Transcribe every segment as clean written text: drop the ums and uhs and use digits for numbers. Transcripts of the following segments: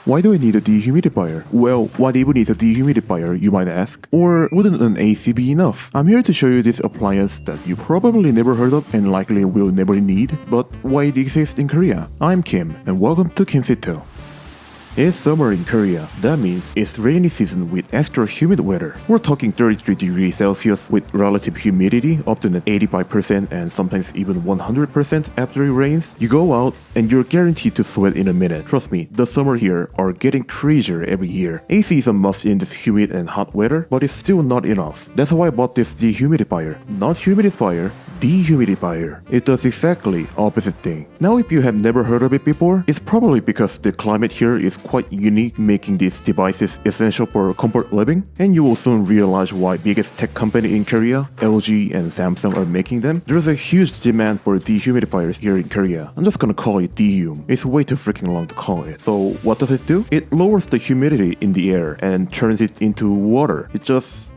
Why do I need a dehumidifier? Well, what even is a dehumidifier, you might ask? Or wouldn't an AC be enough? I'm here to show you this appliance that you probably never heard of and likely will never need, but why it exists in Korea. I'm Kim, and welcome to Kim's Tale. It's summer in Korea. That means it's rainy season with extra humid weather. We're talking 33 degrees Celsius with relative humidity up to 85% and sometimes even 100% after it rains. You go out and you're guaranteed to sweat in a minute. Trust me, the summer here are getting crazier every year. AC is a must in this humid and hot weather, but it's still not enough. That's why I bought this dehumidifier. Not humidifier, dehumidifier. It does exactly opposite thing. Now if you have never heard of it before, it's probably because the climate here is quite unique, making these devices essential for comfort living, and you will soon realize why biggest tech company in Korea, LG and Samsung, are making them. There's a huge demand for dehumidifiers here in Korea. I'm just gonna call it dehum. It's way too freaking long to call it. So what does it do? It lowers the humidity in the air and turns it into water. It just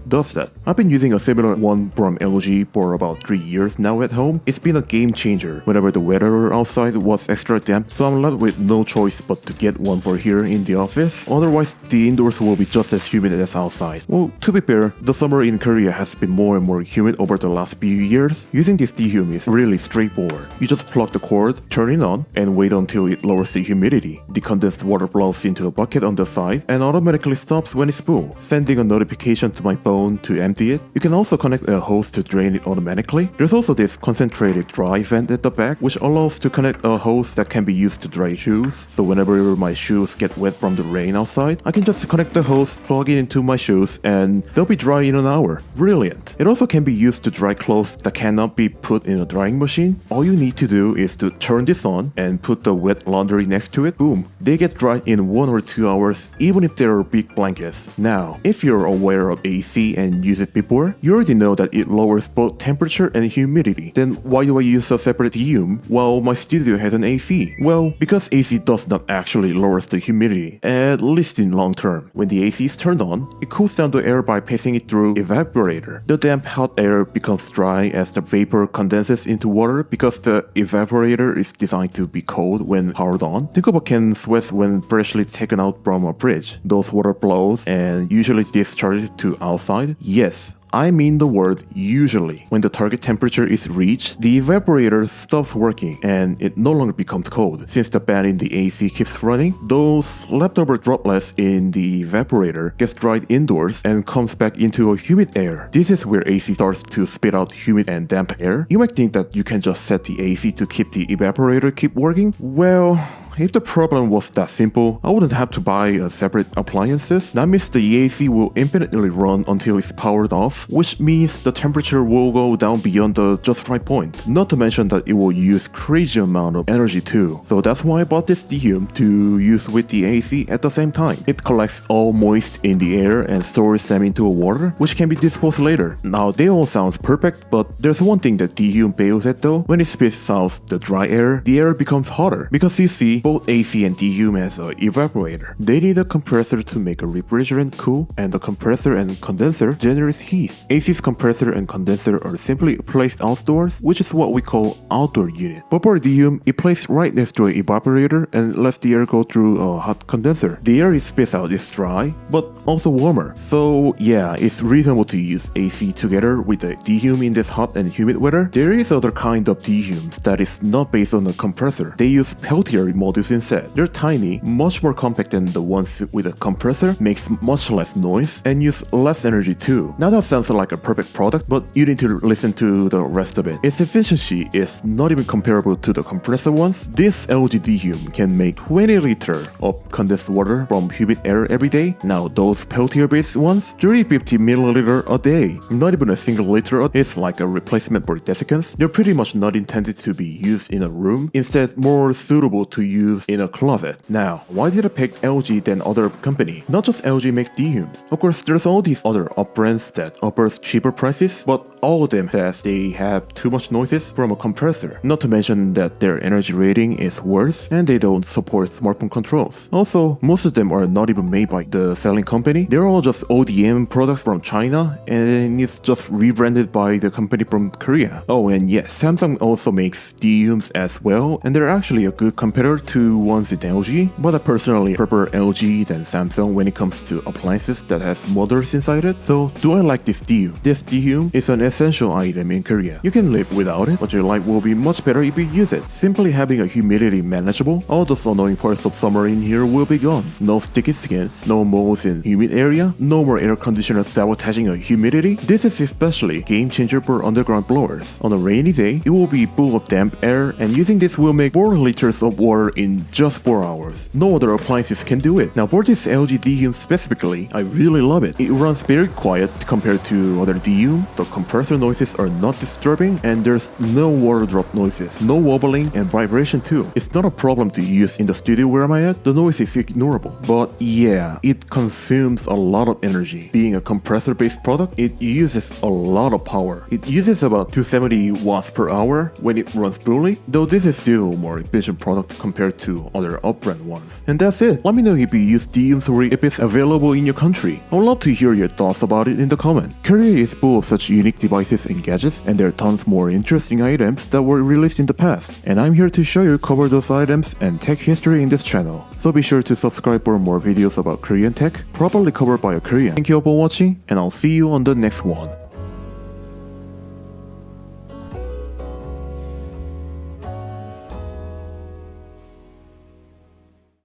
does that. I've been using a similar one from LG for about 3 years now at home. It's been a game changer whenever the weather outside was extra damp, so I'm left with no choice but to get one for here in the office. Otherwise, the indoors will be just as humid as outside. Well, to be fair, the summer in Korea has been more and more humid over the last few years. Using this dehum is really straightforward. You just plug the cord, turn it on, and wait until it lowers the humidity. The condensed water flows into the bucket on the side and automatically stops when it's full, sending a notification to my phone to empty it. You can also connect a hose to drain it automatically. There's also this concentrated dry vent at the back, which allows to connect a hose that can be used to dry shoes. So whenever my shoes get wet from the rain outside, I can just connect the hose, plug it into my shoes, and they'll be dry in an hour. Brilliant. It also can be used to dry clothes that cannot be put in a drying machine. All you need to do is to turn this on and put the wet laundry next to it. Boom. They get dry in 1 or 2 hours, even if they're big blankets. Now, if you're aware of AC and use it before, you already know that it lowers both temperature and humidity. Then why do I use a separate dehum while my studio has an AC? Well, because AC does not actually lower the humidity, at least in long term. When the AC is turned on, it cools down the air by passing it through evaporator. The damp hot air becomes dry as the vapor condenses into water because the evaporator is designed to be cold when powered on. Think of a can sweat when freshly taken out from a fridge. Those water flows and usually discharges to outside. Yes, I mean the word usually. When the target temperature is reached, the evaporator stops working and it no longer becomes cold. Since the fan in the AC keeps running, those leftover droplets in the evaporator gets dried indoors and comes back into a humid air. This is where AC starts to spit out humid and damp air. You might think that you can just set the AC to keep the evaporator keep working. Well, if the problem was that simple, I wouldn't have to buy a separate appliances. That means the AC will infinitely run until it's powered off, which means the temperature will go down beyond the just right point. Not to mention that it will use crazy amount of energy too. So that's why I bought this dehum to use with the AC at the same time. It collects all moist in the air and stores them into a water, which can be disposed later. Now they all sounds perfect, but there's one thing that dehum fails at though. When it spits out the dry air, the air becomes hotter. Because you see, both AC and dehum has an evaporator. They need a compressor to make a refrigerant cool, and the compressor and condenser generates heat. AC's compressor and condenser are simply placed outdoors, which is what we call outdoor unit. But for dehum, it placed right next to an evaporator and lets the air go through a hot condenser. The air it spits out is dry, but also warmer. So yeah, it's reasonable to use AC together with the dehum in this hot and humid weather. There is other kind of dehums that is not based on a compressor. They use Peltier modules instead. They're tiny, much more compact than the ones with a compressor, makes much less noise, and use less energy too. Now that sounds like a perfect product, but you need to listen to the rest of it. Its efficiency is not even comparable to the compressor ones. This LG dehum can make 20 liters of condensed water from humid air every day. Now those Peltier-based ones, 350 milliliter a day. Not even a single liter. It's like a replacement for desiccants. They're pretty much not intended to be used in a room, instead more suitable to use in a closet. Now, why did I pick LG than other company? Not just LG makes dehums. Of course, there's all these other up brands that offers cheaper prices, but all of them says they have too much noises from a compressor. Not to mention that their energy rating is worse and they don't support smartphone controls. Also, most of them are not even made by the selling company. They're all just ODM products from China and it's just rebranded by the company from Korea. Oh, and yes, Samsung also makes dehums as well, and they're actually a good competitor two ones in LG, but I personally prefer LG than Samsung when it comes to appliances that has motors inside it. So do I like this dehu? This dehu is an essential item in Korea. You can live without it, but your life will be much better if you use it. Simply having a humidity manageable, all those annoying parts of summer in here will be gone. No sticky skins, no moles in humid area, no more air conditioner sabotaging a humidity. This is especially game changer for underground blowers. On a rainy day, it will be full of damp air, and using this will make 4 liters of water in just 4 hours. No other appliances can do it. Now for this LG dehu specifically, I really love it. It runs very quiet compared to other dehu. The compressor noises are not disturbing, and there's no water drop noises, no wobbling and vibration too. It's not a problem to use in the studio where I'm at. The noise is ignorable. But yeah, it consumes a lot of energy. Being a compressor based product, it uses a lot of power. It uses about 270 watts per hour when it runs fully, though this is still a more efficient product compared to other up-brand ones. And that's it. Let me know if you use dehu or if it's available in your country. I would love to hear your thoughts about it in the comment. Korea is full of such unique devices and gadgets, and there are tons more interesting items that were released in the past. And I'm here to show you cover those items and tech history in this channel. So be sure to subscribe for more videos about Korean tech, properly covered by a Korean. Thank you all for watching, and I'll see you on the next one.